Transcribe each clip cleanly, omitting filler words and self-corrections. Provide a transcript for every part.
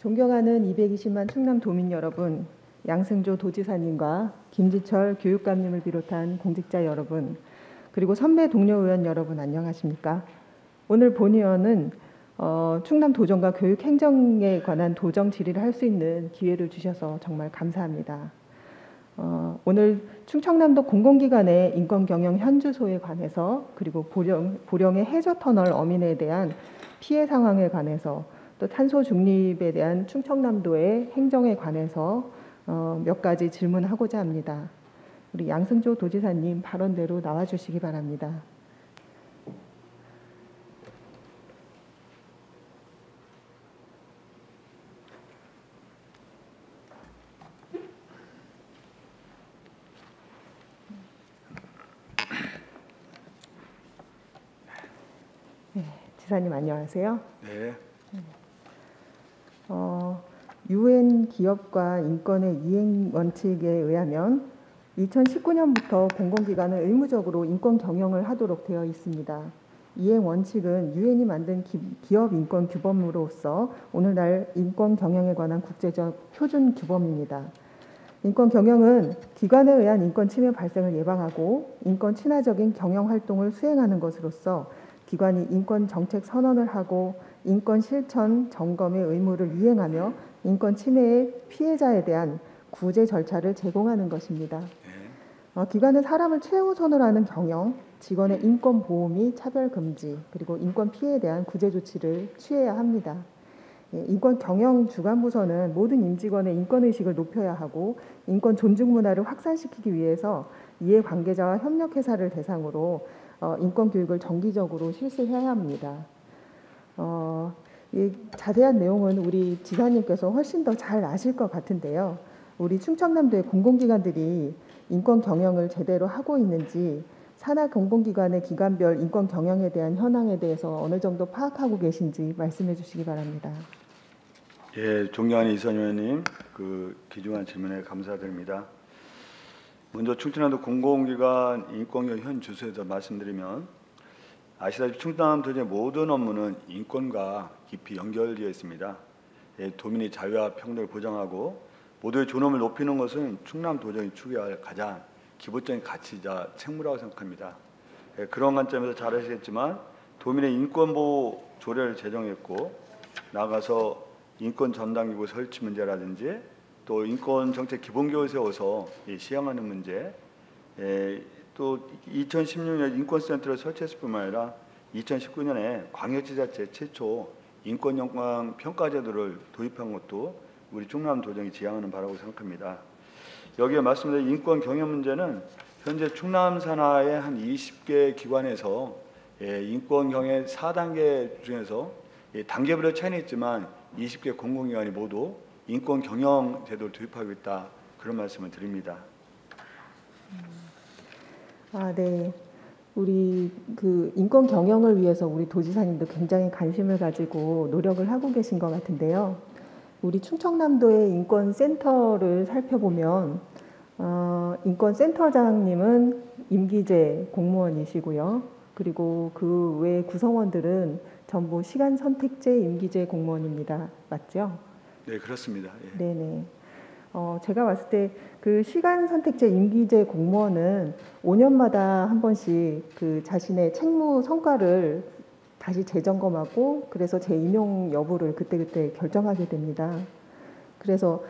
존경하는 220만 충남 도민 여러분, 양승조 도지사님과 김지철 교육감님을 비롯한 공직자 여러분, 그리고 선배 동료 의원 여러분 안녕하십니까? 오늘 본의원은 충남 도정과 교육 행정에 관한 도정 질의를 할 수 있는 기회를 주셔서 정말 감사합니다. 오늘 충청남도 공공기관의 인권경영 현주소에 관해서, 그리고 보령의 해저터널 어민에 대한 피해 상황에 관해서, 또 탄소 중립에 대한 충청남도의 행정에 관해서 몇 가지 질문하고자 합니다. 우리 양승조 도지사님 발언대로 나와주시기 바랍니다. 네, 지사님 안녕하세요. 네. UN 기업과 인권의 이행 원칙에 의하면 2019년부터 공공기관은 의무적으로 인권 경영을 하도록 되어 있습니다. 이행 원칙은 UN이 만든 기업 인권 규범으로서 오늘날 인권 경영에 관한 국제적 표준 규범입니다. 인권 경영은 기관에 의한 인권 침해 발생을 예방하고 인권 친화적인 경영 활동을 수행하는 것으로서 기관이 인권 정책 선언을 하고 인권 실천 점검의 의무를 이행하며 인권 침해의 피해자에 대한 구제 절차를 제공하는 것입니다. 기관은 사람을 최우선으로 하는 경영, 직원의 인권 보호 및 차별 금지, 그리고 인권 피해에 대한 구제 조치를 취해야 합니다. 인권 경영 주관부서는 모든 임직원의 인권 의식을 높여야 하고 인권 존중 문화를 확산시키기 위해서 이해 관계자와 협력회사를 대상으로 인권 교육을 정기적으로 실시해야 합니다. 이 자세한 내용은 우리 지사님께서 훨씬 더 잘 아실 것 같은데요. 우리 충청남도의 공공기관들이 인권 경영을 제대로 하고 있는지, 산하 공공기관의 기관별 인권 경영에 대한 현황에 대해서 어느 정도 파악하고 계신지 말씀해 주시기 바랍니다. 예, 존경하는 이선 의원님, 귀중한 질문에 감사드립니다. 먼저 충청남도 공공기관 인권경 현 주소에서 말씀드리면, 아시다시피 충청남도의 모든 업무는 인권과 깊이 연결되어 있습니다. 도민의 자유와 평등을 보장하고 모두의 존엄을 높이는 것은 충남도정이 추구할 가장 기본적인 가치이자 책무라고 생각합니다. 그런 관점에서 잘 아시겠지만 도민의 인권보호 조례를 제정했고, 나아가서 인권 전담기구 설치 문제라든지 또 인권정책 기본계획을 세워서 시행하는 문제, 또 2016년 인권센터를 설치했을 뿐만 아니라 2019년에 광역지자체 최초 인권영광 평가제도를 도입한 것도 우리 충남도정이 지향하는 바라고 생각합니다. 여기에 말씀드린 인권 경영 문제는 현재 충남 산하의 한 20개 기관에서 인권 경영 4단계 중에서 단계별로 차이는 있지만 20개 공공기관이 모두 인권 경영 제도를 도입하고 있다, 그런 말씀을 드립니다. 네. 우리 인권 경영을 위해서 우리 도지사님도 굉장히 관심을 가지고 노력을 하고 계신 것 같은데요. 우리 충청남도의 인권센터를 살펴보면 인권센터장님은 임기제 공무원이시고요. 그리고 그 외 구성원들은 전부 시간 선택제 임기제 공무원입니다. 맞죠? 네, 그렇습니다. 예. 네네. 제가 봤을 때 그 시간 선택제 임기제 공무원은 5년마다 한 번씩 그 자신의 책무 성과를 다시 재점검하고 그래서 재임용 여부를 그때그때 결정하게 됩니다. 그래서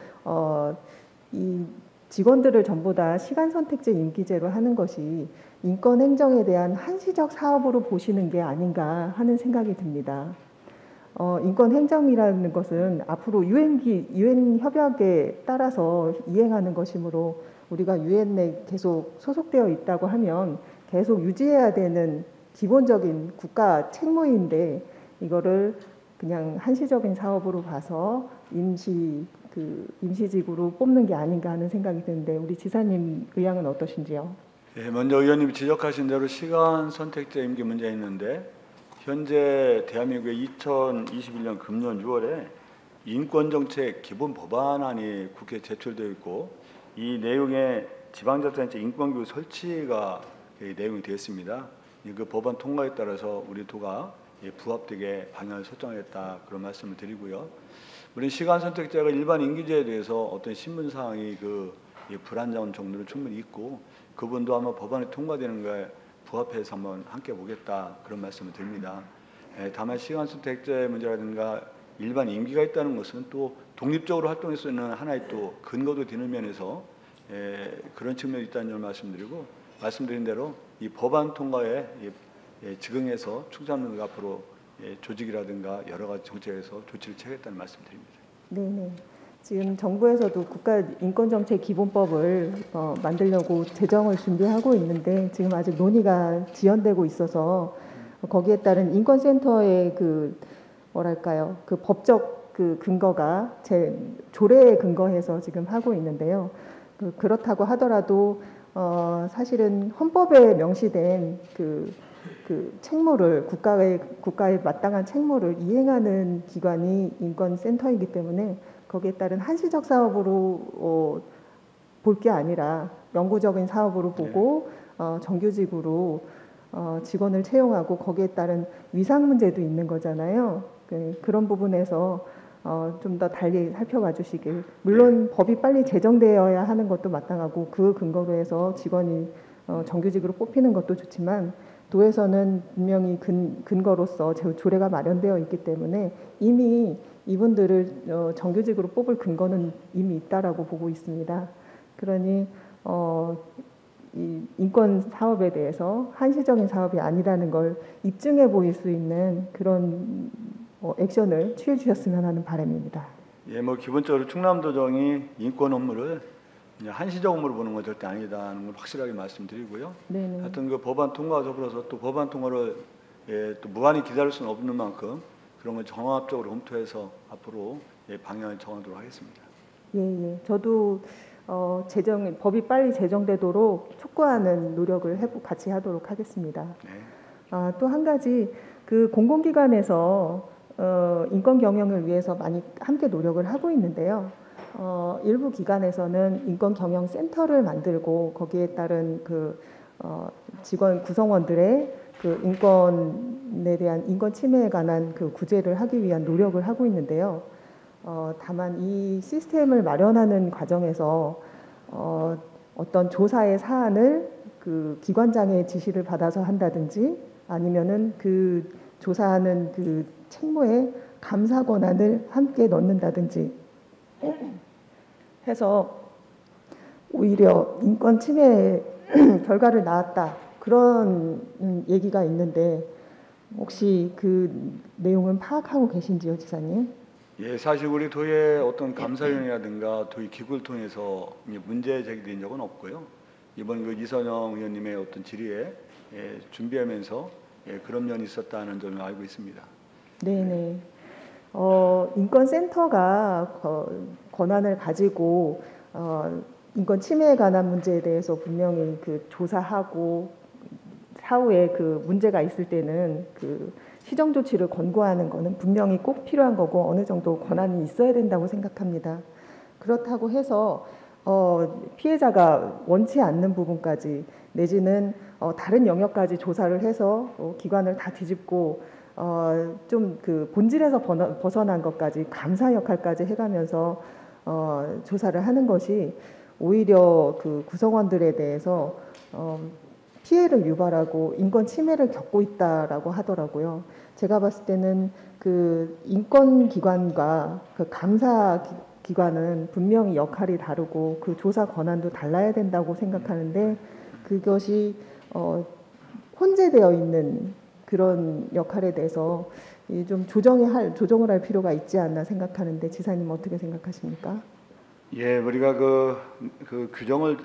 이 직원들을 전부 다 시간 선택제 임기제로 하는 것이 인권 행정에 대한 한시적 사업으로 보시는 게 아닌가 하는 생각이 듭니다. 인권 행정이라는 것은 앞으로 UN 협약에 따라서 이행하는 것이므로 우리가 UN에 계속 소속되어 있다고 하면 계속 유지해야 되는 기본적인 국가 책무인데, 이거를 그냥 한시적인 사업으로 봐서 임시직으로 뽑는 게 아닌가 하는 생각이 드는데, 우리 지사님 의향은 어떠신지요? 예, 먼저 의원님이 지적하신 대로 시간 선택제 임기 문제 있는데, 현재 대한민국의 2021년 금년 6월에 인권정책 기본 법안안이 국회에 제출되어 있고, 이 내용에 지방자치단체 인권기구 설치가 내용이 되어 있습니다. 그 법안 통과에 따라서 우리 도가 부합되게 방향을 설정하겠다, 그런 말씀을 드리고요. 우리 시간 선택제가 일반 임기제에 대해서 어떤 신문 사항이 불안정 정도는 충분히 있고 그 부분도 아마 법안이 통과되는 거에 부합해서 한번 함께 보겠다 그런 말씀을 드립니다. 다만 시간 선택제 문제라든가 일반 임기가 있다는 것은 또 독립적으로 활동할 수 있는 하나의 또 근거도 되는 면에서 그런 측면이 있다는 점 말씀드리고 말씀드린 대로 이 법안 통과에 즉응해서 충남도가 앞으로 조직이라든가 여러 가지 정책에서 조치를 취하겠다는 말씀드립니다. 네네. 지금 정부에서도 국가인권정책기본법을 만들려고 제정을 준비하고 있는데 지금 아직 논의가 지연되고 있어서 거기에 따른 인권센터의 뭐랄까요, 법적 근거가 제 조례에 근거해서 지금 하고 있는데요. 그렇다고 하더라도 사실은 헌법에 명시된 책무를 국가의 마땅한 책무를 이행하는 기관이 인권센터이기 때문에 거기에 따른 한시적 사업으로 볼 게 아니라 영구적인 사업으로 보고 정규직으로 직원을 채용하고 거기에 따른 위상 문제도 있는 거잖아요. 그런 부분에서 좀 더 달리 살펴봐 주시길. 물론 법이 빨리 제정되어야 하는 것도 마땅하고 그 근거로 해서 직원이 정규직으로 뽑히는 것도 좋지만 도에서는 분명히 근거로서 조례가 마련되어 있기 때문에 이미 이분들을 정규직으로 뽑을 근거는 이미 있다라고 보고 있습니다. 그러니 이 인권 사업에 대해서 한시적인 사업이 아니라는 걸 입증해 보일 수 있는 그런 액션을 취해 주셨으면 하는 바람입니다. 기본적으로 충남도정이 인권 업무를 한시적 업무로 보는 건 절대 아니다는 걸 확실하게 말씀드리고요. 네네. 하여튼 그 법안 통과와 더불어서 또 법안 통과를 또 무한히 기다릴 수는 없는 만큼 그런 걸 종합적으로 검토해서 앞으로 방향을 정하도록 하겠습니다. 예. 저도 법이 빨리 제정되도록 촉구하는 노력을 같이 하도록 하겠습니다. 네. 또 한 가지 공공기관에서 인권 경영을 위해서 많이 함께 노력을 하고 있는데요. 일부 기관에서는 인권 경영 센터를 만들고 거기에 따른 직원 구성원들의 인권에 대한 인권 침해에 관한 구제를 하기 위한 노력을 하고 있는데요. 다만 이 시스템을 마련하는 과정에서 어떤 조사의 사안을 기관장의 지시를 받아서 한다든지 아니면은 조사하는 책무에 감사 권한을 함께 넣는다든지 해서 오히려 인권 침해 결과를 낳았다 그런 얘기가 있는데 혹시 그 내용은 파악하고 계신지요, 지사님? 사실 우리 도의 어떤 감사위원회라든가 도의 기구를 통해서 문제 제기된 적은 없고요. 이번 이선영 의원님의 어떤 질의에 준비하면서 그런 면이 있었다는 점을 알고 있습니다. 네네. 인권센터가 권한을 가지고 인권 침해에 관한 문제에 대해서 분명히 조사하고 사후에 문제가 있을 때는 시정 조치를 권고하는 것은 분명히 꼭 필요한 거고 어느 정도 권한이 있어야 된다고 생각합니다. 그렇다고 해서 피해자가 원치 않는 부분까지 내지는 다른 영역까지 조사를 해서 기관을 다 뒤집고 좀 본질에서 벗어난 것까지 감사 역할까지 해가면서 조사를 하는 것이 오히려 구성원들에 대해서 피해를 유발하고 인권 침해를 겪고 있다라고 하더라고요. 제가 봤을 때는 인권기관과 감사기관은 분명히 역할이 다르고 조사 권한도 달라야 된다고 생각하는데 그것이 혼재되어 있는 그런 역할에 대해서 좀 조정을 할 필요가 있지 않나 생각하는데 지사님 어떻게 생각하십니까? 우리가 그 규정을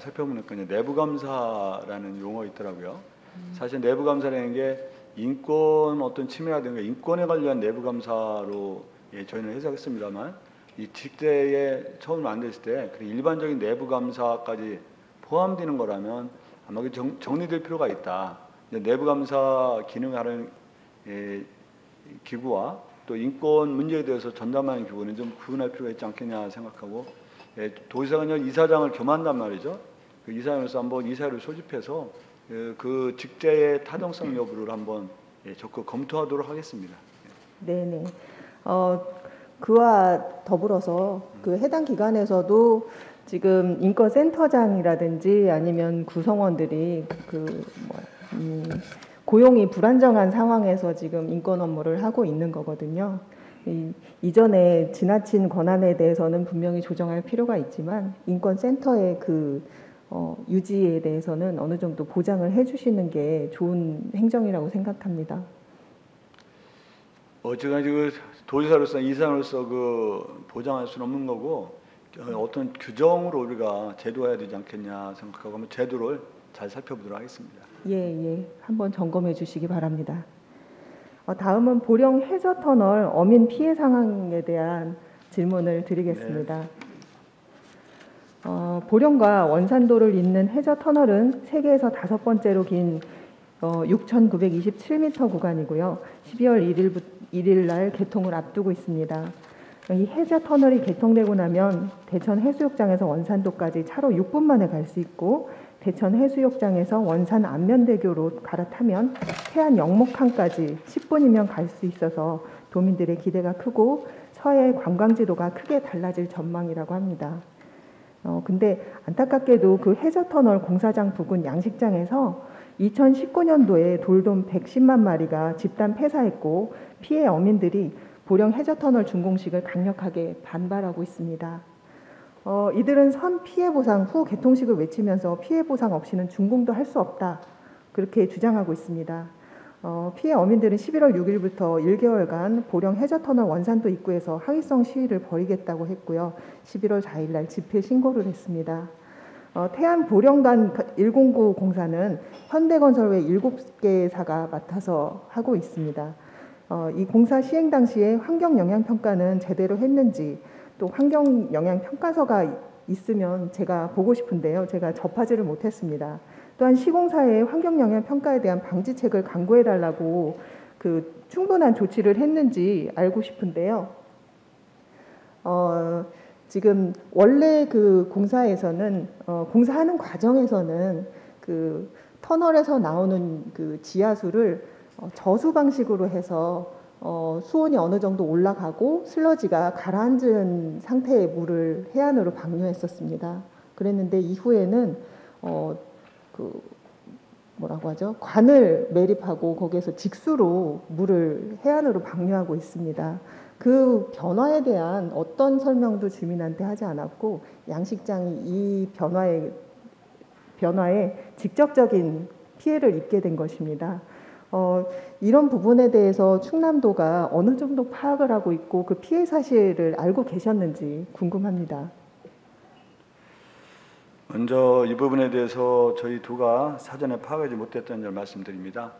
살펴보니까 내부 감사라는 용어가 있더라고요. 사실 내부 감사라는 게 인권 어떤 침해라든가 인권에 관련 내부 감사로 저희는 해석했습니다만 이 직제에 처음 만들었을 때 일반적인 내부 감사까지 포함되는 거라면 아마 정리될 필요가 있다. 내부 감사 기능을 하는 기구와 또 인권 문제에 대해서 전담하는 기구는 좀 구분할 필요가 있지 않겠냐 생각하고 도지사가 이사장을 겸한단 말이죠. 그 이사장으로서 한번 이사를 소집해서 그 직제의 타당성 여부를 한번 적극 검토하도록 하겠습니다. 네네. 그와 더불어서 그 해당 기관에서도 지금 인권센터장이라든지 아니면 구성원들이 고용이 불안정한 상황에서 지금 인권 업무를 하고 있는 거거든요. 이전에 지나친 권한에 대해서는 분명히 조정할 필요가 있지만 인권센터의 유지에 대해서는 어느 정도 보장을 해주시는 게 좋은 행정이라고 생각합니다. 제가 그 도지사로서 이사로서 보장할 수는 없는 거고 어떤 규정으로 우리가 제도해야 되지 않겠냐 생각하고 한번 제도를 잘 살펴보도록 하겠습니다. 예. 한번 점검해 주시기 바랍니다. 다음은 보령 해저터널 어민 피해 상황에 대한 질문을 드리겠습니다. 보령과 원산도를 잇는 해저터널은 세계에서 5번째로 긴 6,927m 구간이고요. 12월 1일 날 개통을 앞두고 있습니다. 이 해저터널이 개통되고 나면 대천 해수욕장에서 원산도까지 차로 6분 만에 갈 수 있고 대천 해수욕장에서 원산 안면대교로 갈아타면 태안 영목항까지 10분이면 갈 수 있어서 도민들의 기대가 크고 서해 관광지도가 크게 달라질 전망이라고 합니다. 근데 안타깝게도 그 해저터널 공사장 부근 양식장에서 2019년도에 돌돔 110만 마리가 집단 폐사했고 피해 어민들이 보령 해저터널 준공식을 강력하게 반발하고 있습니다. 이들은 선 피해 보상 후 개통식을 외치면서 피해 보상 없이는 준공도 할 수 없다 그렇게 주장하고 있습니다. 피해 어민들은 11월 6일부터 1개월간 보령 해저터널 원산도 입구에서 항의성 시위를 벌이겠다고 했고요. 11월 4일 날 집회 신고를 했습니다. 태안 보령간 109 공사는 현대건설 외 7개사가 맡아서 하고 있습니다. 이 공사 시행 당시에 환경영향평가는 제대로 했는지 또 환경영향평가서가 있으면 제가 보고 싶은데요. 제가 접하지를 못했습니다. 또한 시공사의 환경영향평가에 대한 방지책을 강구해달라고 충분한 조치를 했는지 알고 싶은데요. 지금 원래 공사에서는 공사하는 과정에서는 터널에서 나오는 지하수를 저수 방식으로 해서 수온이 어느 정도 올라가고 슬러지가 가라앉은 상태의 물을 해안으로 방류했었습니다. 그랬는데 이후에는 관을 매립하고 거기에서 직수로 물을 해안으로 방류하고 있습니다. 그 변화에 대한 어떤 설명도 주민한테 하지 않았고 양식장이 이 변화에 직접적인 피해를 입게 된 것입니다. 이런 부분에 대해서 충남도가 어느 정도 파악을 하고 있고 그 피해 사실을 알고 계셨는지 궁금합니다. 먼저 이 부분에 대해서 저희 도가 사전에 파악하지 못했다는 점 말씀드립니다.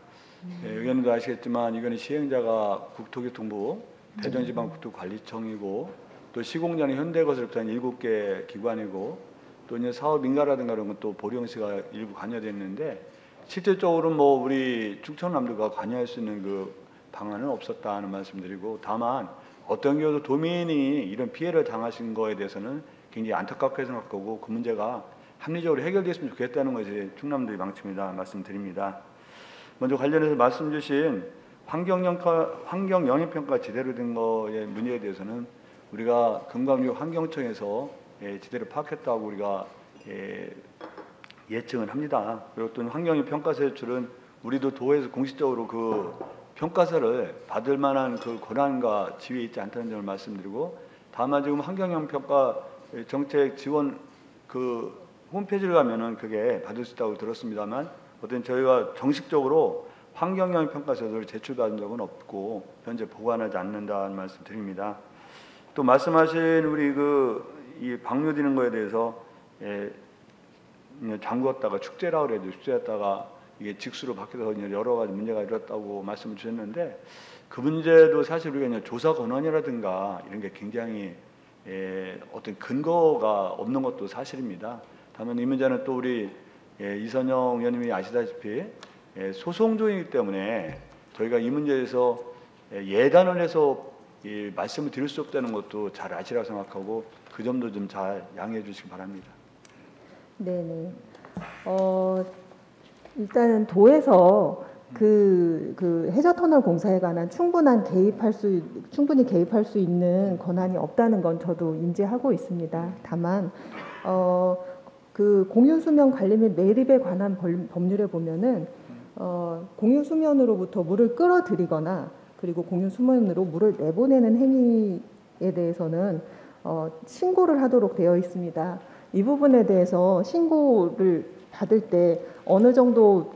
의원님도 아시겠지만 이거는 시행자가 국토교통부, 대전지방국토관리청이고 또 시공자는 현대건설 비롯한 7개 기관이고 또 이제 사업 인가라든가 이런 건 또 보령시가 일부 관여되어 있는데 실질적으로 우리 충청남도가 관여할 수 있는 방안은 없었다는 말씀드리고 다만 어떤 경우도 도민이 이런 피해를 당하신 거에 대해서는 굉장히 안타깝게 생각하고 그 문제가 합리적으로 해결됐으면 좋겠다는 것이 충남도의 방침이다 말씀드립니다. 먼저 관련해서 말씀 주신 환경영향평가 제대로 된 거의 문제에 대해서는 우리가 금감육 환경청에서 제대로 파악했다고 우리가 예측을 합니다. 그리고 또 환경영향평가서 제출은 우리도 도에서 공식적으로 평가서를 받을 만한 권한과 지위에 있지 않다는 점을 말씀드리고 다만 지금 환경영향평가 정책 지원 홈페이지를 가면은 그게 받을 수 있다고 들었습니다만 어떤 저희가 정식적으로 환경영향평가서를 제출받은 적은 없고 현재 보관하지 않는다는 말씀드립니다. 또 말씀하신 우리 이 방류되는 거에 대해서 잠궜다가 축제라고 그래도 축제했다가 이게 직수로 바뀌어서 여러 가지 문제가 일어났다고 말씀을 주셨는데 그 문제도 사실 우리가 조사 권한이라든가 이런 게 굉장히 어떤 근거가 없는 것도 사실입니다. 다만 이 문제는 또 우리 이선영 의원님이 아시다시피 소송 중이기 때문에 저희가 이 문제에서 예단을 해서 말씀을 드릴 수 없다는 것도 잘 아시라고 생각하고 그 점도 좀 잘 양해해 주시기 바랍니다. 네네. 일단은 도에서 그 해저터널 공사에 관한 충분히 개입할 수 있는 권한이 없다는 건 저도 인지하고 있습니다. 다만 그 공유수면 관리 및 매립에 관한 법률에 보면은 공유수면으로부터 물을 끌어들이거나 그리고 공유수면으로 물을 내보내는 행위에 대해서는 신고를 하도록 되어 있습니다. 이 부분에 대해서 신고를 받을 때 어느 정도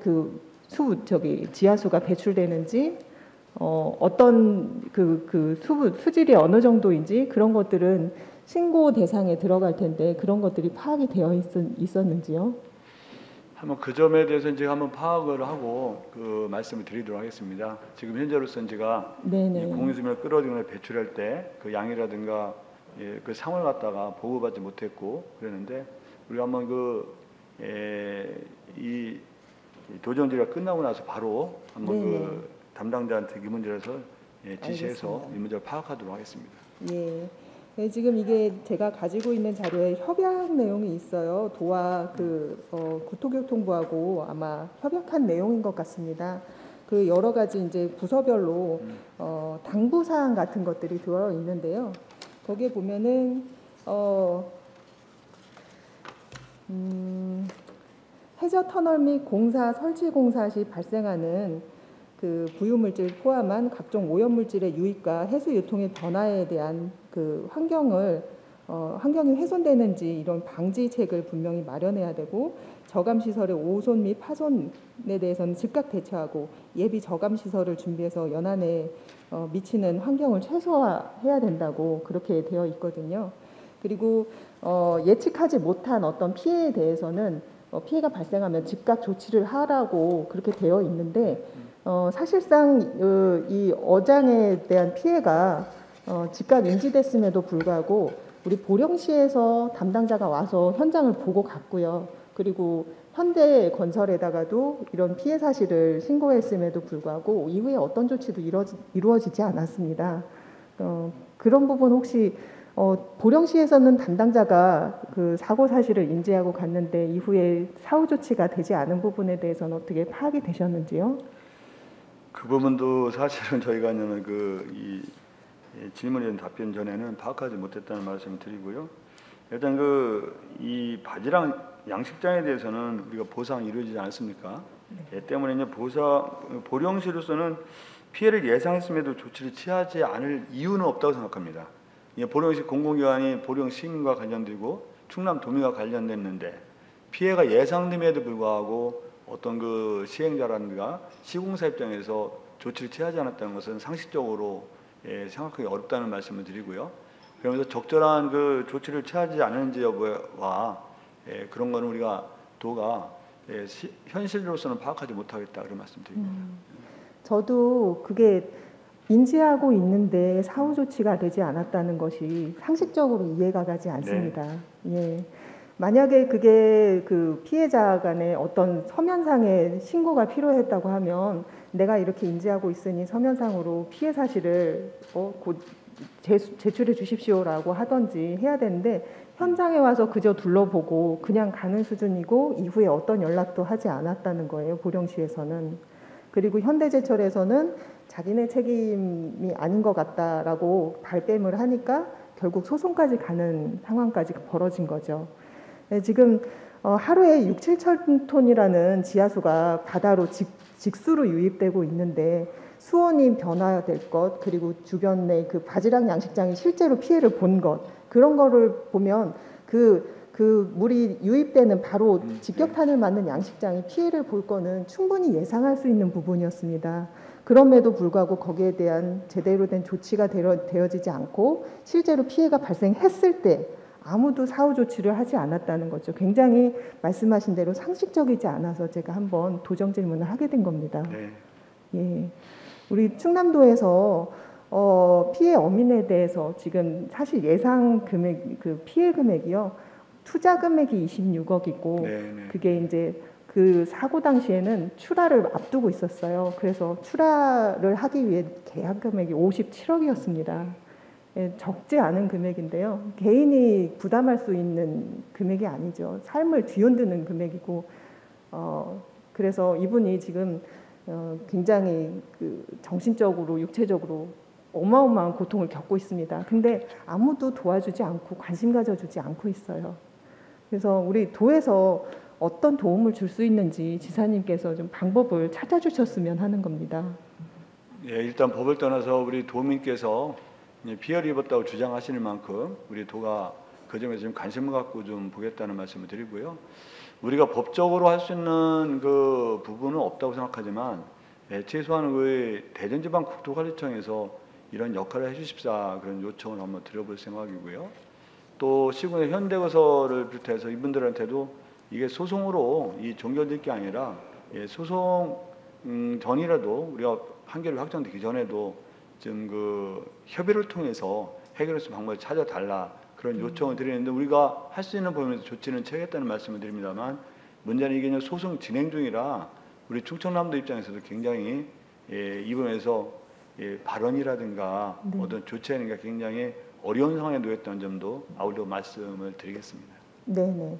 지하수가 배출되는지 어떤 수질이 어느 정도인지 그런 것들은 신고 대상에 들어갈 텐데 그런 것들이 파악이 되어 있었는지요? 한번 그 점에 대해서 제가 한번 파악을 하고 그 말씀을 드리도록 하겠습니다. 지금 현재로서는 제가 이 네네. 공유수면을 끌어들이거나 배출할 때 그 양이라든가 그 상을 갖다가 보고받지 못했고 그랬는데 우리가 한번 이 도정지가 끝나고 나서 바로 한번 네네. 그 담당자한테 이 문제를 해서 지시해서 알겠습니다. 이 문제를 파악하도록 하겠습니다. 예. 네, 지금 이게 제가 가지고 있는 자료에 협약 내용이 있어요. 도와 국토교통부하고 아마 협약한 내용인 것 같습니다. 그 여러 가지 이제 부서별로 당부 사항 같은 것들이 들어 있는데요. 거기에 보면은 해저 터널 및 설치 공사 시 발생하는 그 부유물질 포함한 각종 오염물질의 유입과 해수 유통의 변화에 대한 그 환경이 훼손되는지 이런 방지책을 분명히 마련해야 되고 저감 시설의 오손 및 파손에 대해서는 즉각 대처하고 예비 저감 시설을 준비해서 연안에 미치는 환경을 최소화해야 된다고 그렇게 되어 있거든요. 그리고 예측하지 못한 어떤 피해에 대해서는 피해가 발생하면 즉각 조치를 하라고 그렇게 되어 있는데 사실상 이 어장에 대한 피해가 즉각 인지됐음에도 불구하고 우리 보령시에서 담당자가 와서 현장을 보고 갔고요. 그리고 현대건설에다가도 이런 피해 사실을 신고했음에도 불구하고 이후에 어떤 조치도 이루어지지 않았습니다. 그런 부분 혹시 보령시에서는 담당자가 그 사고 사실을 인지하고 갔는데 이후에 사후 조치가 되지 않은 부분에 대해서는 어떻게 파악이 되셨는지요? 그 부분도 사실은 저희가 이 질문에 답변 전에는 파악하지 못했다는 말씀을 드리고요. 일단 이 바지락 양식장에 대해서는 우리가 보상이 이루어지지 않았습니까? 네. 때문에 이제 보령시로서는 피해를 예상했음에도 조치를 취하지 않을 이유는 없다고 생각합니다. 보령시 공공기관이 보령 시민과 관련되고 충남도민과 관련됐는데 피해가 예상됨에도 불구하고 어떤 그 시행자라든가 시공사 입장에서 조치를 취하지 않았다는 것은 상식적으로 생각하기 어렵다는 말씀을 드리고요. 그러면서 적절한 그 조치를 취하지 않은지 여부와 그런 거는 우리가 도가 현실로서는 파악하지 못하겠다 그런 말씀드립니다. 저도 그게 인지하고 있는데 사후 조치가 되지 않았다는 것이 상식적으로 이해가 가지 않습니다. 네. 예. 만약에 그게 그 피해자 간에 어떤 서면상의 신고가 필요했다고 하면 내가 이렇게 인지하고 있으니 서면상으로 피해 사실을 곧 제출해 주십시오라고 하던지 해야 되는데 현장에 와서 그저 둘러보고 그냥 가는 수준이고 이후에 어떤 연락도 하지 않았다는 거예요. 보령시에서는. 그리고 현대제철에서는 자기네 책임이 아닌 것 같다라고 발뺌을 하니까 결국 소송까지 가는 상황까지 벌어진 거죠. 지금 하루에 6, 7천 톤이라는 지하수가 바다로 직수로 유입되고 있는데 수온이 변화될 것 그리고 주변에 그 바지락 양식장이 실제로 피해를 본 것 그런 거를 보면 그 물이 유입되는 바로 직격탄을 맞는 양식장이 피해를 볼 거는 충분히 예상할 수 있는 부분이었습니다. 그럼에도 불구하고 거기에 대한 제대로 된 조치가 되어지지 않고 실제로 피해가 발생했을 때 아무도 사후 조치를 하지 않았다는 거죠. 굉장히 말씀하신 대로 상식적이지 않아서 제가 한번 도정 질문을 하게 된 겁니다. 네. 예, 우리 충남도에서 피해 어민에 대해서 지금 사실 예상 금액 그 피해 금액이요 투자 금액이 26억이고 네. 그게 이제 그 사고 당시에는 출하를 앞두고 있었어요. 그래서 출하를 하기 위해 계약 금액이 57억이었습니다. 예, 적지 않은 금액인데요. 개인이 부담할 수 있는 금액이 아니죠. 삶을 뒤흔드는 금액이고, 그래서 이분이 지금 굉장히 그 정신적으로 육체적으로 어마어마한 고통을 겪고 있습니다. 근데 아무도 도와주지 않고 관심 가져주지 않고 있어요. 그래서 우리 도에서 어떤 도움을 줄 수 있는지 지사님께서 좀 방법을 찾아주셨으면 하는 겁니다. 예, 일단 법을 떠나서 우리 도민께서 피해를 입었다고 주장하시는 만큼 우리 도가 그 점에 좀 관심을 갖고 좀 보겠다는 말씀을 드리고요. 우리가 법적으로 할 수 있는 그 부분은 없다고 생각하지만 최소한 그 대전지방국토관리청에서 이런 역할을 해주십사 그런 요청을 한번 드려볼 생각이고요. 또 시군의 현대건설을 비롯해서 이분들한테도 이게 소송으로 이 종결될 게 아니라 소송 전이라도 우리가 판결이 확정되기 전에도 좀 그 협의를 통해서 해결할 수 있는 방법을 찾아달라 그런 요청을 드리는데 우리가 할 수 있는 범위에서 조치는 취하겠다는 말씀을 드립니다만 문제는 이게 이제 소송 진행 중이라 우리 충청남도 입장에서도 굉장히 이 부분에서 발언이라든가 네. 어떤 조치하는 게 굉장히 어려운 상황에 놓였다는 점도 아울러 말씀을 드리겠습니다. 네네.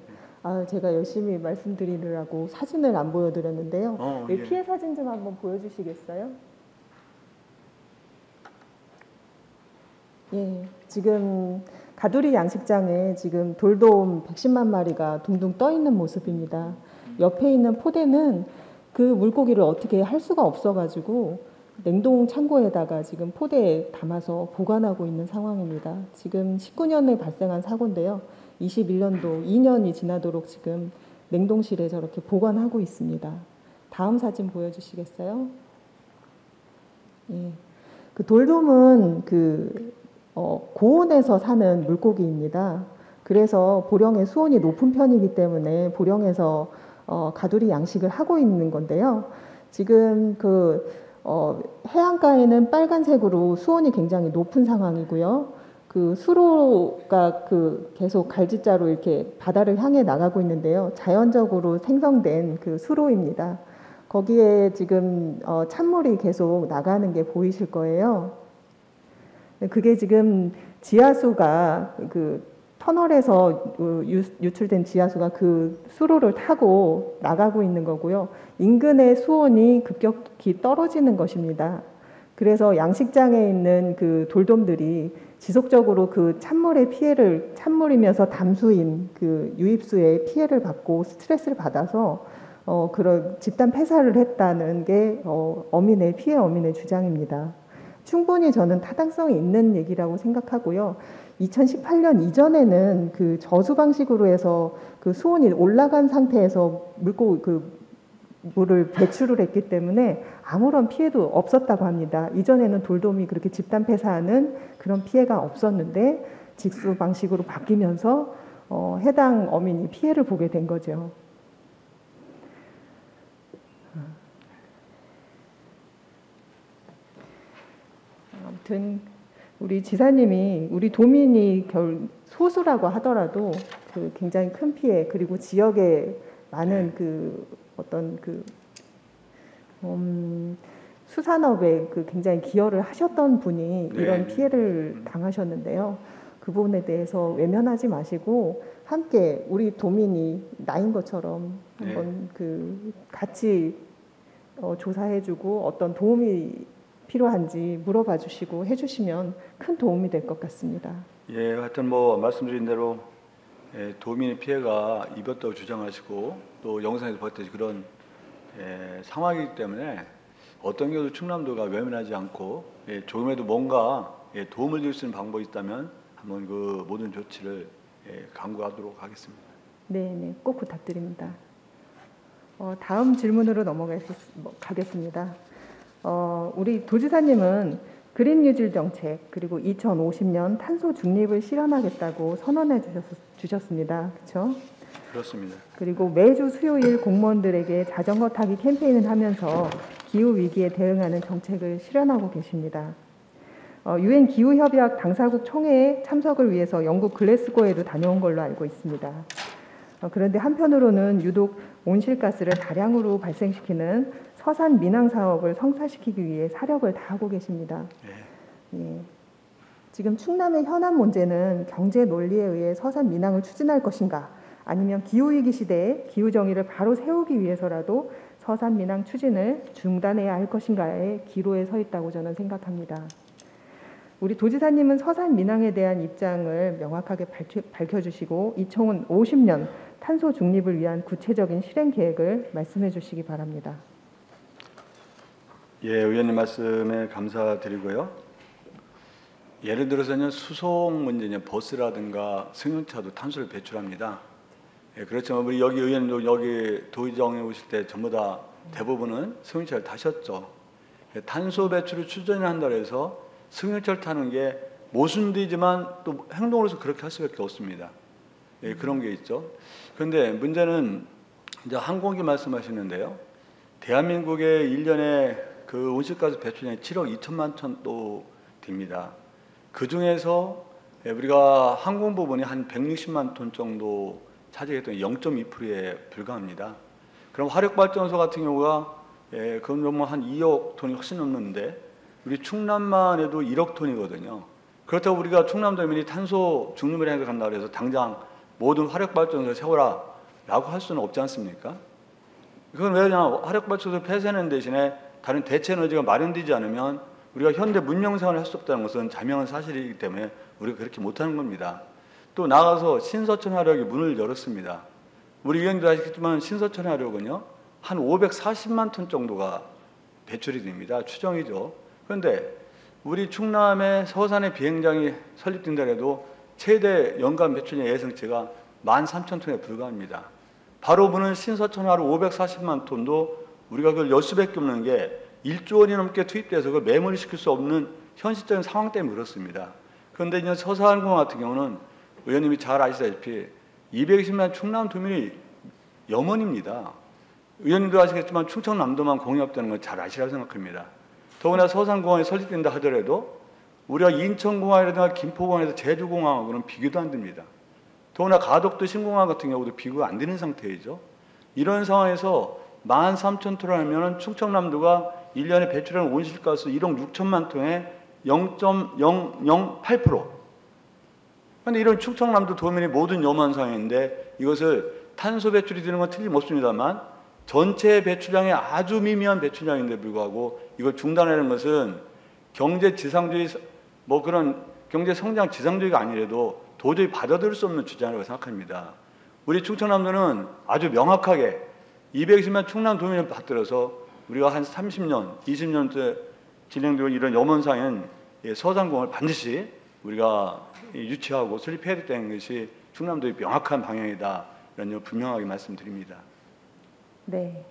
제가 열심히 말씀드리느라고 사진을 안 보여드렸는데요. 예. 피해 사진 좀 한번 보여주시겠어요? 예, 지금 가두리 양식장에 지금 돌돔 110만 마리가 둥둥 떠 있는 모습입니다. 옆에 있는 포대는 그 물고기를 어떻게 할 수가 없어가지고 냉동 창고에다가 지금 포대에 담아서 보관하고 있는 상황입니다. 지금 19년에 발생한 사고인데요. 21년도 2년이 지나도록 지금 냉동실에 저렇게 보관하고 있습니다. 다음 사진 보여주시겠어요? 예. 그 돌돔은 고온에서 사는 물고기입니다. 그래서 보령의 수온이 높은 편이기 때문에 보령에서 가두리 양식을 하고 있는 건데요. 지금 해안가에는 빨간색으로 수온이 굉장히 높은 상황이고요. 그 수로가 계속 갈지자로 이렇게 바다를 향해 나가고 있는데요. 자연적으로 생성된 그 수로입니다. 거기에 지금 찬물이 계속 나가는 게 보이실 거예요. 그게 지금 지하수가 터널에서 유출된 지하수가 그 수로를 타고 나가고 있는 거고요. 인근의 수온이 급격히 떨어지는 것입니다. 그래서 양식장에 있는 그 돌돔들이 지속적으로 그 찬물이면서 담수인 그 유입수에 피해를 받고 스트레스를 받아서 그런 집단 폐사를 했다는 게 피해 어민의 주장입니다. 충분히 저는 타당성이 있는 얘기라고 생각하고요. 2018년 이전에는 그 저수 방식으로 해서 그 수온이 올라간 상태에서 물을 배출을 했기 때문에 아무런 피해도 없었다고 합니다. 이전에는 돌돔이 그렇게 집단 폐사하는 그런 피해가 없었는데 직수 방식으로 바뀌면서 해당 어민이 피해를 보게 된 거죠. 아무튼 우리 지사님이 우리 도민이 소수라고 하더라도 굉장히 큰 피해 그리고 지역에 많은 수산업에 굉장히 기여를 하셨던 분이 이런 피해를 당하셨는데요. 그 부분에 대해서 외면하지 마시고 함께 우리 도민이 나인 것처럼 한번 같이 조사해주고 어떤 도움이 필요한지 물어봐 주시고 해주시면 큰 도움이 될 것 같습니다. 예, 하여튼 말씀드린 대로 도민의 피해가 입었다고 주장하시고 또 영상에서 봤듯이 그런 상황이기 때문에 어떤 경우도 충남도가 외면하지 않고 조금이라도 뭔가 도움을 줄 수 있는 방법이 있다면 한번 그 모든 조치를 강구하도록 하겠습니다. 네, 꼭 부탁드립니다. 다음 질문으로 넘어가겠습니다. 우리 도지사님은 그린 뉴딜 정책 그리고 2050년 탄소 중립을 실현하겠다고 선언해 주셨습니다. 그렇죠? 그렇습니다. 그리고 매주 수요일 공무원들에게 자전거 타기 캠페인을 하면서 기후 위기에 대응하는 정책을 실현하고 계십니다. 유엔 기후협약 당사국 총회에 참석을 위해서 영국 글래스고에도 다녀온 걸로 알고 있습니다. 그런데 한편으로는 유독 온실가스를 다량으로 발생시키는 서산 민항 사업을 성사시키기 위해 사력을 다하고 계십니다. 예. 지금 충남의 현안 문제는 경제 논리에 의해 서산 민항을 추진할 것인가 아니면 기후위기 시대에 기후정의를 바로 세우기 위해서라도 서산 민항 추진을 중단해야 할 것인가의 기로에 서 있다고 저는 생각합니다. 우리 도지사님은 서산 민항에 대한 입장을 명확하게 밝혀주시고 2050년 탄소 중립을 위한 구체적인 실행 계획을 말씀해 주시기 바랍니다. 예, 의원님 말씀에 감사드리고요. 예를 들어서는 수송 문제, 버스라든가 승용차도 탄소를 배출합니다. 예, 그렇지만 우리 여기 의원님도 여기 도의정에 오실 때 전부 다 대부분은 승용차를 타셨죠. 예, 탄소 배출을 추진한다 해서 승용차를 타는 게 모순되지만 또 행동으로서 그렇게 할 수밖에 없습니다. 예, 그런 게 있죠. 그런데 문제는 이제 항공기 말씀하시는데요. 대한민국의 1년에 그 온실가스 배출량이 7억 2천만 톤도 됩니다. 그 중에서 우리가 항공 부분이 한 160만 톤 정도 차지했던 0.2%에 불과합니다. 그럼 화력발전소 같은 경우가 그건 뭐 한 2억 톤이 훨씬 넘는데 우리 충남만 해도 1억 톤이거든요. 그렇다고 우리가 충남도민이 탄소 중립을 생각한다고 해서 당장 모든 화력발전소를 세워라 라고 할 수는 없지 않습니까? 그건 왜냐, 화력발전소 폐쇄하는 대신에 다른 대체 에너지가 마련되지 않으면 우리가 현대 문명생활을 할 수 없다는 것은 자명한 사실이기 때문에 우리가 그렇게 못하는 겁니다. 또 나가서 신서천 화력이 문을 열었습니다. 우리 의원님도 아시겠지만 신서천 화력은요 한 540만 톤 정도가 배출이 됩니다. 추정이죠. 그런데 우리 충남의 서산의 비행장이 설립된다 해도 최대 연간 배출량 예상치가 13,000톤에 불과합니다. 바로 부는 신서천 화력 540만 톤도 우리가 그걸 열 수밖에 없는 게 1조 원이 넘게 투입돼서 그걸 매몰시킬 수 없는 현실적인 상황 때문에 그렇습니다. 그런데 이제 서산공항 같은 경우는 의원님이 잘 아시다시피 220만 충남 도민이 염원입니다. 의원님도 아시겠지만 충청남도만 공이 없다는 걸 잘 아시라고 생각합니다. 더구나 서산공항이 설립된다 하더라도 우리가 인천공항이라든가 김포공항에서 제주공항하고는 비교도 안 됩니다. 더구나 가덕도 신공항 같은 경우도 비교가 안 되는 상태이죠. 이런 상황에서 13,000톤이면 충청남도가 1년에 배출하는 온실가스 1억 6천만 톤의 0.008%. 그런데 이런 충청남도 도민이 모든 염원 상황인데 이것을 탄소 배출이 되는 건 틀림없습니다만 전체 배출량의 아주 미미한 배출량인데 불구하고 이걸 중단하는 것은 경제 지상주의 뭐 그런 경제 성장 지상주의가 아니라도 도저히 받아들일 수 없는 주장이라고 생각합니다. 우리 충청남도는 아주 명확하게 220만 충남 도민을 받들어서 우리가 한 30년, 20년째 진행되고 이런 염원상인 서산공을 반드시 우리가 유치하고 설립해야 되는 것이 충남도의 명확한 방향이다. 이런 분명하게 말씀드립니다. 네.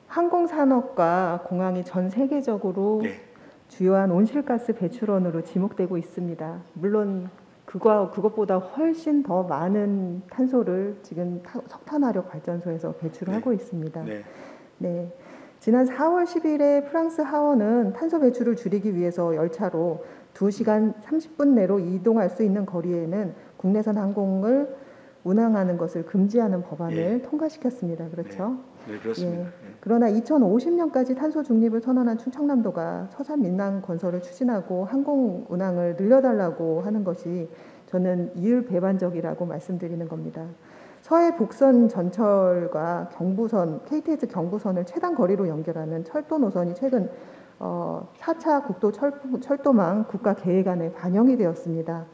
항공산업과 공항이 전 세계적으로 네. 주요한 온실가스 배출원으로 지목되고 있습니다. 물론 그것보다 훨씬 더 많은 탄소를 지금 석탄화력 발전소에서 배출하고 있습니다. 네. 네. 지난 4월 10일에 프랑스 하원은 탄소 배출을 줄이기 위해서 열차로 2시간 30분 내로 이동할 수 있는 거리에는 국내선 항공을 운항하는 것을 금지하는 법안을 통과시켰습니다. 그렇죠? 네, 그렇습니다. 예. 그러나 2050년까지 탄소 중립을 선언한 충청남도가 서산 민항 건설을 추진하고 항공 운항을 늘려달라고 하는 것이 저는 이율배반적이라고 말씀드리는 겁니다. 서해 복선 전철과 경부선, KTX 경부선을 최단 거리로 연결하는 철도 노선이 최근 4차 국도 철도망 국가 계획안에 반영이 되었습니다.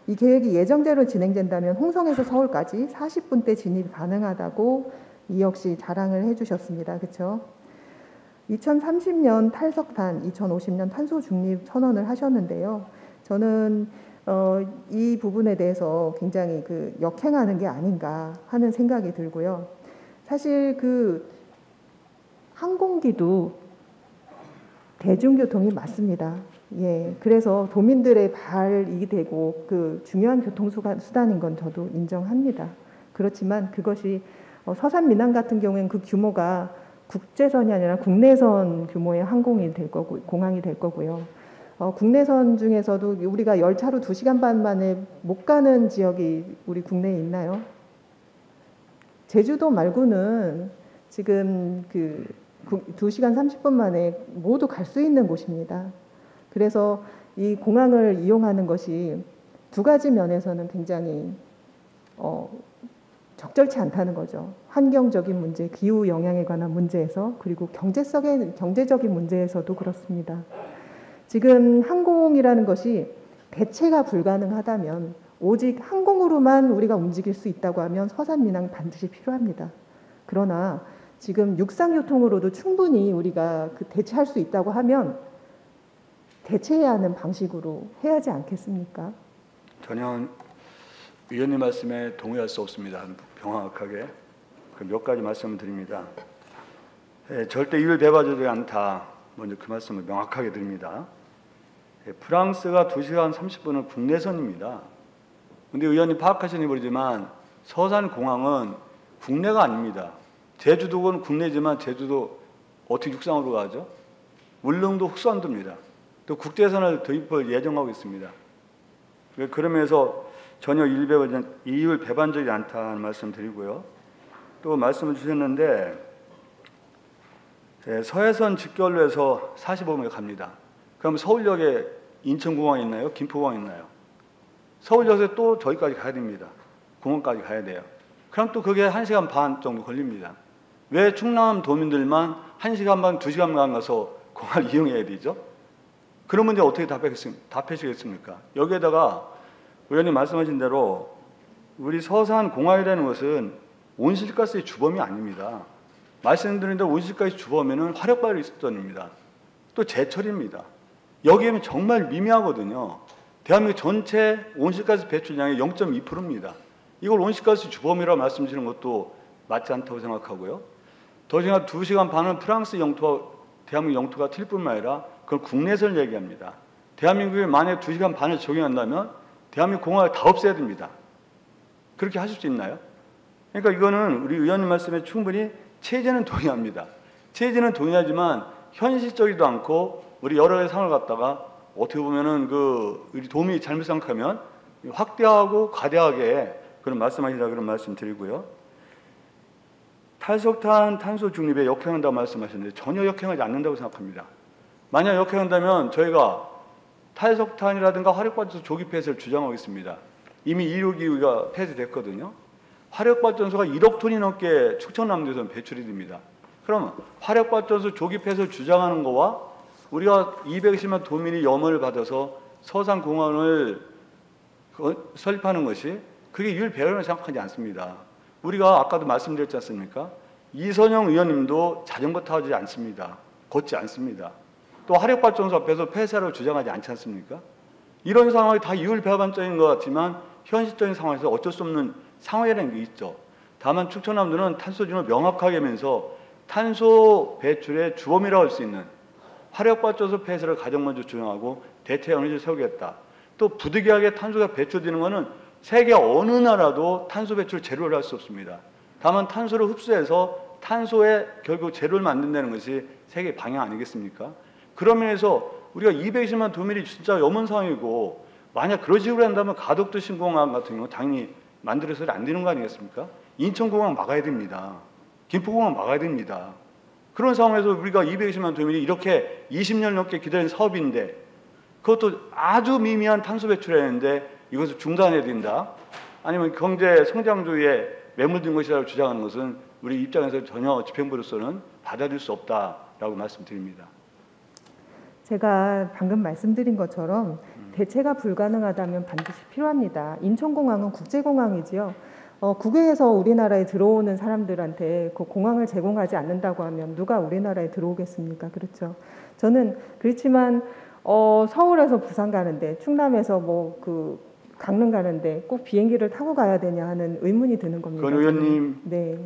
이 계획이 예정대로 진행된다면 홍성에서 서울까지 40분대 진입이 가능하다고 이 역시 자랑을 해주셨습니다. 그렇죠? 2030년 탈석탄, 2050년 탄소 중립 선언을 하셨는데요. 저는 이 부분에 대해서 굉장히 역행하는 게 아닌가 하는 생각이 들고요. 사실 항공기도 대중교통이 맞습니다. 예, 그래서 도민들의 발이 되고 중요한 교통수단인 건 저도 인정합니다. 그렇지만 그것이 서산 민항 같은 경우에는 그 규모가 국제선이 아니라 국내선 규모의 항공이 될 거고 공항이 될 거고요. 국내선 중에서도 우리가 열차로 2시간 반 만에 못 가는 지역이 우리 국내에 있나요? 제주도 말고는 지금 2시간 30분 만에 모두 갈 수 있는 곳입니다. 그래서 이 공항을 이용하는 것이 두 가지 면에서는 굉장히 적절치 않다는 거죠. 환경적인 문제, 기후 영향에 관한 문제에서, 그리고 경제적인 문제에서도 그렇습니다. 지금 항공이라는 것이 대체가 불가능하다면, 오직 항공으로만 우리가 움직일 수 있다고 하면 서산민항 반드시 필요합니다. 그러나 지금 육상교통으로도 충분히 우리가 대체할 수 있다고 하면 대체해야 하는 방식으로 해야지 않겠습니까? 전혀 위원님 말씀에 동의할 수 없습니다. 명확하게 몇 가지 말씀을 드립니다. 절대 이율 배반되지 않다. 먼저 그 말씀을 명확하게 드립니다. 프랑스가 2시간 30분은 국내선입니다. 그런데 의원님 파악하시는지 모르지만 서산공항은 국내가 아닙니다. 제주도는 국내지만 제주도 어떻게 육상으로 가죠? 울릉도 흑선도입니다. 또 국제선을 도입을 예정하고 있습니다. 그러면서 전혀 이율 배반적이지 않다는 말씀 드리고요. 또 말씀을 주셨는데 서해선 직결로 해서 45분에 갑니다. 그럼 서울역에 인천공항이 있나요? 김포공항이 있나요? 서울역에서 또 저기까지 가야 됩니다. 공항까지 가야 돼요. 그럼 또 그게 1시간 반 정도 걸립니다. 왜 충남 도민들만 1시간 반, 2시간만 가서 공항을 이용해야 되죠? 그런 문제 어떻게 답하시겠습니까? 여기에다가 의원님 말씀하신 대로 우리 서산 공항이라는 것은 온실가스의 주범이 아닙니다. 말씀드린 대로 온실가스 주범에는 화력발전입니다. 또 제철입니다. 여기에는 정말 미미하거든요. 대한민국 전체 온실가스 배출량의 0.2%입니다. 이걸 온실가스 주범이라고 말씀드리는 것도 맞지 않다고 생각하고요. 더지나 2시간 반은 프랑스 영토와 대한민국 영토가 틀 뿐만 아니라 그걸 국내선을 얘기합니다. 대한민국에 만약 2시간 반을 적용한다면 대한민국 공항을 다 없애야 됩니다. 그렇게 하실 수 있나요? 그러니까 이거는 우리 의원님 말씀에 충분히 체제는 동의합니다. 체제는 동의하지만 현실적이지도 않고 우리 여러 가지 상황을 갖다가 어떻게 보면은 우리 도민이 잘못 생각하면 확대하고 과대하게 그런 말씀하시라 그런 말씀 드리고요. 탈석탄 탄소 중립에 역행한다고 말씀하셨는데 전혀 역행하지 않는다고 생각합니다. 만약 역행한다면 저희가 탈석탄이라든가 화력발전소 조기 폐쇄를 주장하고 있습니다. 이미 1호기가 폐쇄됐거든요. 화력발전소가 1억 톤이 넘게 충청남도에서는 배출이 됩니다. 그러면 화력발전소 조기 폐쇄를 주장하는 거와 우리가 220만 도민이 염원을 받아서 서산공항을 설립하는 것이 그게 이율 배반이라고 생각하지 않습니다. 우리가 아까도 말씀드렸지 않습니까? 이선영 의원님도 자전거 타지 않습니다. 걷지 않습니다. 또 화력발전소 앞에서 폐쇄를 주장하지 않지 않습니까? 이런 상황이 다 이율 배반적인 것 같지만 현실적인 상황에서 어쩔 수 없는 상황이라는 게 있죠. 다만 충청남도는 탄소중을 명확하게 하면서 탄소 배출의 주범이라고 할 수 있는 화력발전소 폐쇄를 가장 먼저 주장하고 대체 에너지를 세우겠다. 또 부득이하게 탄소가 배출되는 것은 세계 어느 나라도 탄소 배출 제로를 할 수 없습니다. 다만 탄소를 흡수해서 탄소의 결국 제로를 만든다는 것이 세계 방향 아니겠습니까? 그런 면에서 우리가 220만 도민이 진짜 염원 상황이고 만약 그런 식으로 한다면 가덕도 신공항 같은 경우 당연히 만들어서는 안 되는 거 아니겠습니까? 인천공항 막아야 됩니다. 김포공항 막아야 됩니다. 그런 상황에서 우리가 220만 도민이 이렇게 20년 넘게 기다린 사업인데 그것도 아주 미미한 탄소 배출을 했는데 이것을 중단해야 된다. 아니면 경제 성장주의에 매몰된 것이라고 주장하는 것은 우리 입장에서 전혀 집행부로서는 받아들일 수 없다라고 말씀드립니다. 제가 방금 말씀드린 것처럼 대체가 불가능하다면 반드시 필요합니다. 인천공항은 국제공항이지요. 국외에서 우리나라에 들어오는 사람들한테 그 공항을 제공하지 않는다고 하면 누가 우리나라에 들어오겠습니까? 그렇죠. 저는 그렇지만 서울에서 부산 가는데 충남에서 강릉 가는데 꼭 비행기를 타고 가야 되냐 하는 의문이 드는 겁니다. 권 의원님, 네.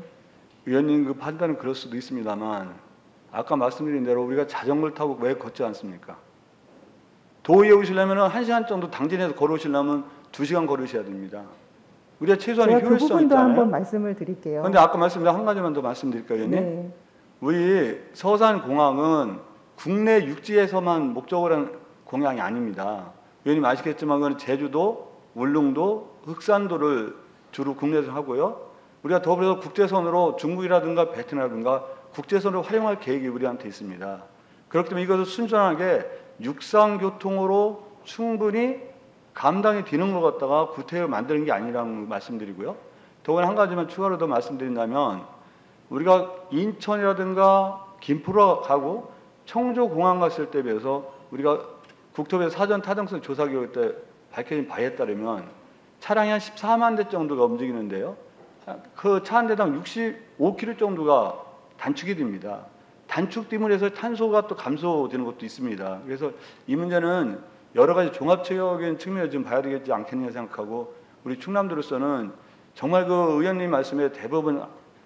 의원님 그 판단은 그럴 수도 있습니다만 아까 말씀드린 대로 우리가 자전거를 타고 왜 걷지 않습니까? 도의에 오시려면 1시간 정도 당진에서 걸어오시려면 2시간 걸으셔야 됩니다. 우리가 최소한의 제가 그 효율성 부분도 있잖아요. 한번 말씀을 드릴게요. 그런데 아까 말씀드린 한 가지만 더 말씀드릴까요, 의원님? 네. 우리 서산공항은 국내 육지에서만 목적으로 한 공항이 아닙니다. 의원님 아시겠지만 그건 제주도, 울릉도, 흑산도를 주로 국내에서 하고요. 우리가 더불어서 국제선으로 중국이라든가 베트남이라든가 국제선으로 활용할 계획이 우리한테 있습니다. 그렇기 때문에 이것을 순전하게 육상교통으로 충분히 감당이 되는 것 갖다가 구태여 만드는 게 아니라는 말씀드리고요. 더구나 한 가지만 추가로 더 말씀드린다면 우리가 인천이라든가 김포로 가고 청조공항 갔을 때에 비해서 우리가 국토부의 사전 타당성 조사 결과 때 밝혀진 바에 따르면 차량이 한 14만 대 정도가 움직이는데요. 그 차 한 대당 65km 정도가 단축이 됩니다. 단축됨으로 해서 탄소가 또 감소되는 것도 있습니다. 그래서 이 문제는 여러 가지 종합적인 측면에서 좀 봐야 되겠지 않겠냐 생각하고 우리 충남도로서는 정말 그 의원님 말씀에 대부분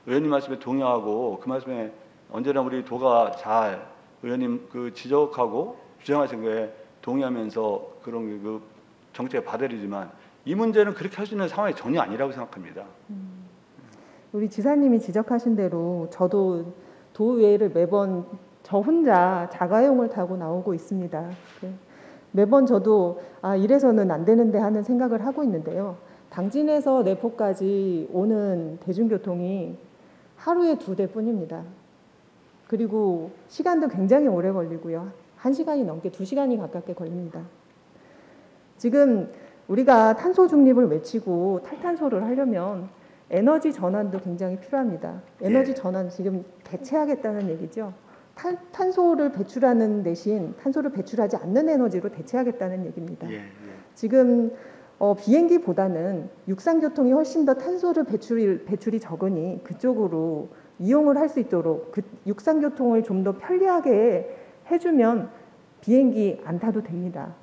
의원님 말씀에 동의하고 그 말씀에 언제나 우리 도가 잘 의원님 그 지적하고 주장하신 거에 동의하면서 그런 그 정책을 받아들이지만 이 문제는 그렇게 할 수 있는 상황이 전혀 아니라고 생각합니다. 우리 지사님이 지적하신 대로 저도 도의회를 매번 저 혼자 자가용을 타고 나오고 있습니다. 매번 저도 이래서는 안 되는데 하는 생각을 하고 있는데요. 당진에서 내포까지 오는 대중교통이 하루에 2대뿐입니다. 그리고 시간도 굉장히 오래 걸리고요. 1시간이 넘게 2시간이 가깝게 걸립니다. 지금 우리가 탄소 중립을 외치고 탈탄소를 하려면 에너지 전환도 굉장히 필요합니다. 에너지 전환 지금 대체하겠다는 얘기죠. 탄소를 배출하는 대신 탄소를 배출하지 않는 에너지로 대체하겠다는 얘기입니다. 지금 비행기보다는 육상교통이 훨씬 더 탄소를 배출이 적으니 그쪽으로 이용을 할 수 있도록 그 육상교통을 좀 더 편리하게 해주면 비행기 안 타도 됩니다.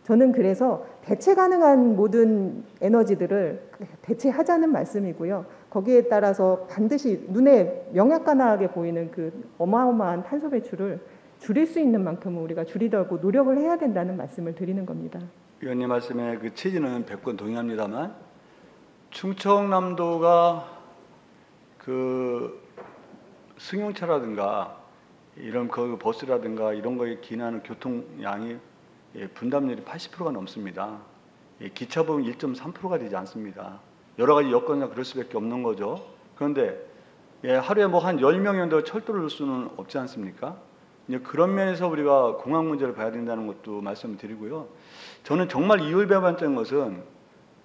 저는 그래서 대체 가능한 모든 에너지들을 대체하자는 말씀이고요. 거기에 따라서 반드시 눈에 명약관하게 보이는 그 어마어마한 탄소 배출을 줄일 수 있는 만큼은 우리가 줄이려고 노력을 해야 된다는 말씀을 드리는 겁니다. 위원님 말씀에 그 취지는 100번 동의합니다만 충청남도가 그 승용차라든가 이런 그 버스라든가 이런 거에 기인하는 교통량이 분담률이 80%가 넘습니다. 기차 보면 1.3%가 되지 않습니다. 여러 가지 여건상 그럴 수밖에 없는 거죠. 그런데 하루에 뭐 한 10명 정도 철도를 넣을 수는 없지 않습니까? 이제 그런 면에서 우리가 공항 문제를 봐야 된다는 것도 말씀드리고요. 저는 정말 이율배반적인 것은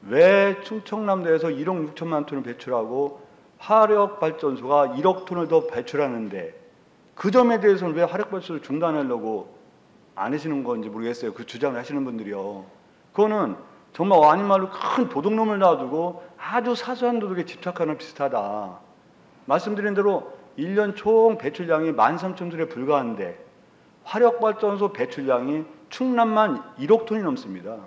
왜 충청남도에서 1억 6천만 톤을 배출하고 화력발전소가 1억 톤을 더 배출하는데 그 점에 대해서는 왜 화력발전소를 중단하려고 안 하시는 건지 모르겠어요. 그 주장을 하시는 분들이요. 그거는 정말 아닌 말로 큰 도둑놈을 놔두고 아주 사소한 도둑에 집착하는 비슷하다. 말씀드린 대로 1년 총 배출량이 13,000톤에 불과한데 화력발전소 배출량이 충남만 1억 톤이 넘습니다.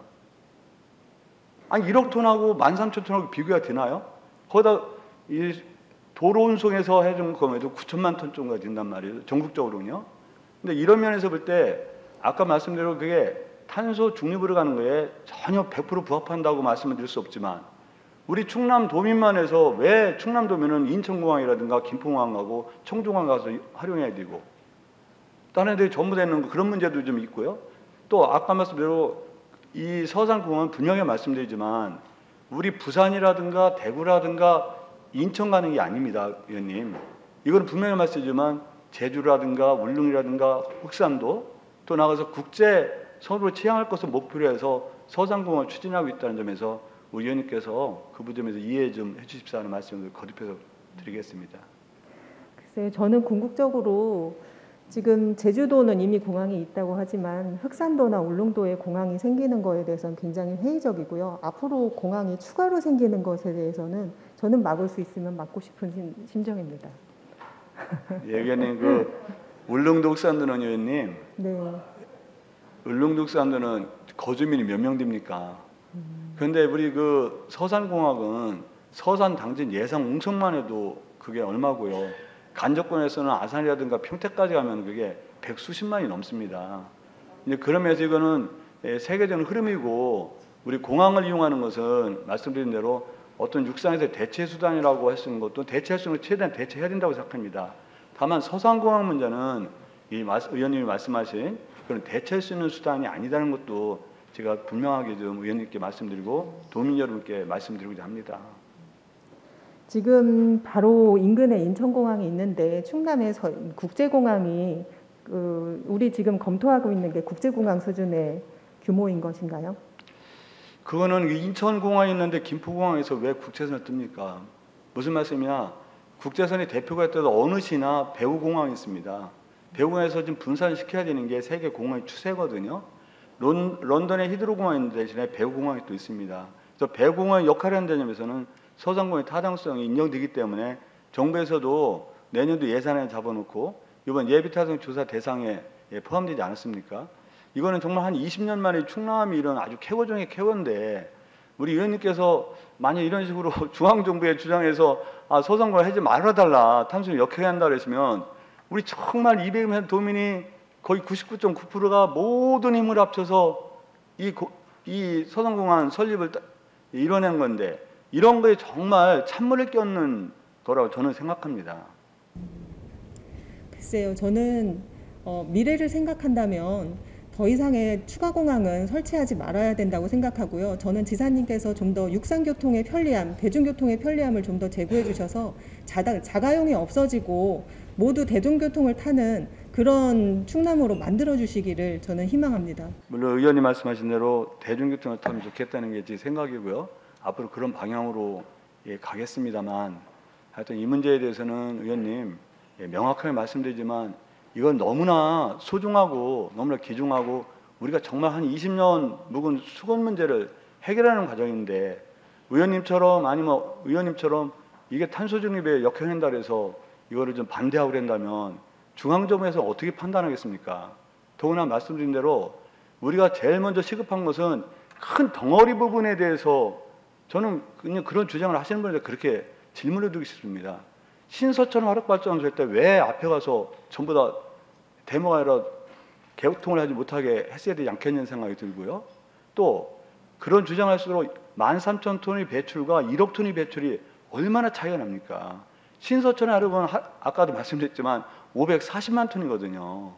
아니 1억 톤하고 13,000톤하고 비교가 되나요? 거기다 이 도로 운송에서 해준 거에도 9천만 톤 정도가 된단 말이에요. 전국적으로는요. 근데 이런 면에서 볼 때 아까 말씀드린 그게 탄소 중립으로 가는 거에 전혀 100% 부합한다고 말씀을 드릴 수 없지만 우리 충남도민만 해서 왜 충남도민은 인천공항이라든가 김포공항 가고 청주공항 가서 활용해야 되고 다른 애들이 전부 되는 그런 문제도 좀 있고요. 또 아까 말씀대로 이 서산공항은 분명히 말씀드리지만 우리 부산이라든가 대구라든가 인천 가는 게 아닙니다, 위원님. 이건 분명히 말씀드리지만 제주라든가 울릉이라든가 흑산도 또 나가서 국제 선으로 취향할 것을 목표로 해서 서산공항을 추진하고 있다는 점에서 우리 의원님께서 그 부분에서 이해 좀 해주십사 하는 말씀을 거듭해서 드리겠습니다. 글쎄요, 저는 궁극적으로 지금 제주도는 이미 공항이 있다고 하지만 흑산도나 울릉도에 공항이 생기는 것에 대해서는 굉장히 회의적이고요. 앞으로 공항이 추가로 생기는 것에 대해서는 저는 막을 수 있으면 막고 싶은 심정입니다. 예, 의원님 그 울릉도 흑산도는 의원님. 네. 울릉도 흑산도는 거주민이 몇 명 됩니까? 그런데 우리 그 서산공항은 서산 당진 예상 웅천만 해도 그게 얼마고요. 간접권에서는 아산이라든가 평택까지 가면 그게 백수십만이 넘습니다. 이제 그러면서 이거는 세계적인 흐름이고 우리 공항을 이용하는 것은 말씀드린 대로 어떤 육상에서 대체 수단이라고 할 수 있는 것도 대체할 수 있는 걸 최대한 대체해야 된다고 생각합니다. 다만 서산공항 문제는 이 의원님이 말씀하신 그런 대체할 수 있는 수단이 아니다는 것도 제가 분명하게 좀 의원님께 말씀드리고 도민 여러분께 말씀드리고자 합니다. 지금 바로 인근에 인천공항이 있는데 충남의 국제공항이 우리 지금 검토하고 있는 게 국제공항 수준의 규모인 것인가요? 그거는 인천공항이 있는데 김포공항에서 왜 국제선을 뜹니까? 무슨 말씀이냐? 국제선의 대표가 있더라도 어느 시나 배후공항이 있습니다. 배후공항에서 지금 분산시켜야 되는 게 세계 공항의 추세거든요. 런던에 히드로공항이 있는 대신에 배후공항이 또 있습니다. 그래서 배후공항의 역할을 한다는 점에서는 서상공의 타당성이 인정되기 때문에 정부에서도 내년도 예산에 잡아놓고 이번 예비타당 조사 대상에 포함되지 않았습니까? 이거는 정말 한 20년 만에 충남이 이런 아주 쾌거 중의 쾌거인데 우리 의원님께서 만약 이런 식으로 중앙정부에 주장해서 서상공을 하지 말아달라, 탄소를 역행해야 한다 그랬으면 우리 정말 200만 도민이 거의 99.9%가 모든 힘을 합쳐서 이 서상공항 설립을 이뤄낸 건데 이런 거에 정말 찬물을 끼얹는 거라고 저는 생각합니다. 글쎄요, 저는 미래를 생각한다면 더 이상의 추가 공항은 설치하지 말아야 된다고 생각하고요. 저는 지사님께서 좀 더 육상교통의 편리함, 대중교통의 편리함을 좀 더 제고해 주셔서 자가용이 없어지고 모두 대중교통을 타는 그런 충남으로 만들어 주시기를 저는 희망합니다. 물론 의원님 말씀하신 대로 대중교통을 타면 좋겠다는 게 제 생각이고요. 앞으로 그런 방향으로 가겠습니다만 하여튼 이 문제에 대해서는 의원님 명확하게 말씀드리지만 이건 너무나 소중하고 너무나 귀중하고 우리가 정말 한 20년 묵은 수건 문제를 해결하는 과정인데 의원님처럼 아니면 의원님처럼 이게 탄소 중립에 역행한다 그래서 이거를 좀 반대하고 그런다면 중앙정부에서 어떻게 판단하겠습니까? 더구나 말씀드린 대로 우리가 제일 먼저 시급한 것은 큰 덩어리 부분에 대해서 저는 그냥 그런 주장을 하시는 분들 그렇게 질문을 드리고 싶습니다. 신서천 화력발전소 할 때 왜 앞에 가서 전부 다 데모가 아니라 개통을 하지 못하게 했어야 되지 않겠냐는 생각이 들고요. 또 그런 주장을 할수록 13,000톤의 배출과 1억 톤의 배출이 얼마나 차이가 납니까? 신서천의 화력은 아까도 말씀드렸지만 540만 톤이거든요.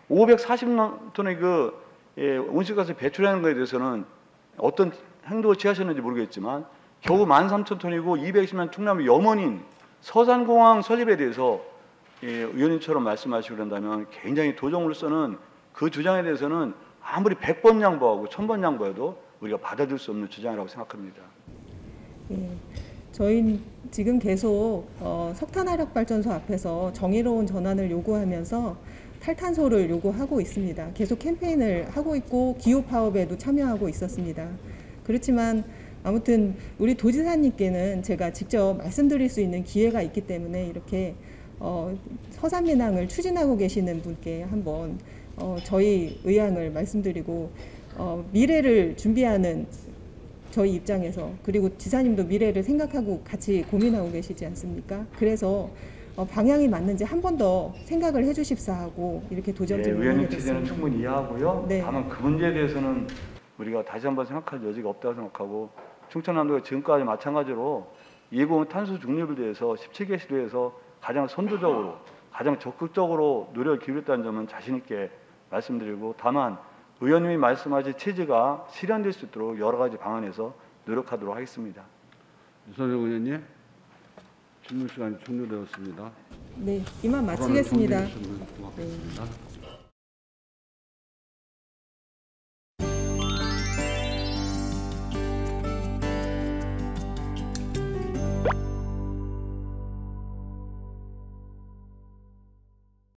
540만 톤의 온실가스 배출하는 것에 대해서는 어떤 행동을 취하셨는지 모르겠지만 겨우 13,000톤이고 220만 충남의 염원인 서산공항 설립에 대해서 의원님처럼 말씀하시고 그런다면 굉장히 도정으로서는 그 주장에 대해서는 아무리 100번 양보하고 1000번 양보해도 우리가 받아들일 수 없는 주장이라고 생각합니다. 저희는 지금 계속 석탄화력발전소 앞에서 정의로운 전환을 요구하면서 탈탄소를 요구하고 있습니다. 계속 캠페인을 하고 있고 기후파업에도 참여하고 있었습니다. 그렇지만 아무튼 우리 도지사님께는 제가 직접 말씀드릴 수 있는 기회가 있기 때문에 이렇게 서산민항을 추진하고 계시는 분께 한번 저희 의향을 말씀드리고 미래를 준비하는 저희 입장에서 그리고 지사님도 미래를 생각하고 같이 고민하고 계시지 않습니까? 그래서 방향이 맞는지 한 번 더 생각을 해주십사 하고 이렇게 도전을 의원님 취지는 충분히 이해하고요. 네. 다만 그 문제에 대해서는 우리가 다시 한번 생각할 여지가 없다고 생각하고 충청남도가 지금까지 마찬가지로 2050 탄소 중립을 위해서 17개 시도에서 가장 선두적으로 가장 적극적으로 노력을 기울였다는 점은 자신 있게 말씀드리고 다만 의원님이 말씀하신 취지가 실현될 수 있도록 여러 가지 방안에서 노력하도록 하겠습니다. 유선영 의원님, 질문 시간이 종료되었습니다. 네, 이만 마치겠습니다. 고맙습니다.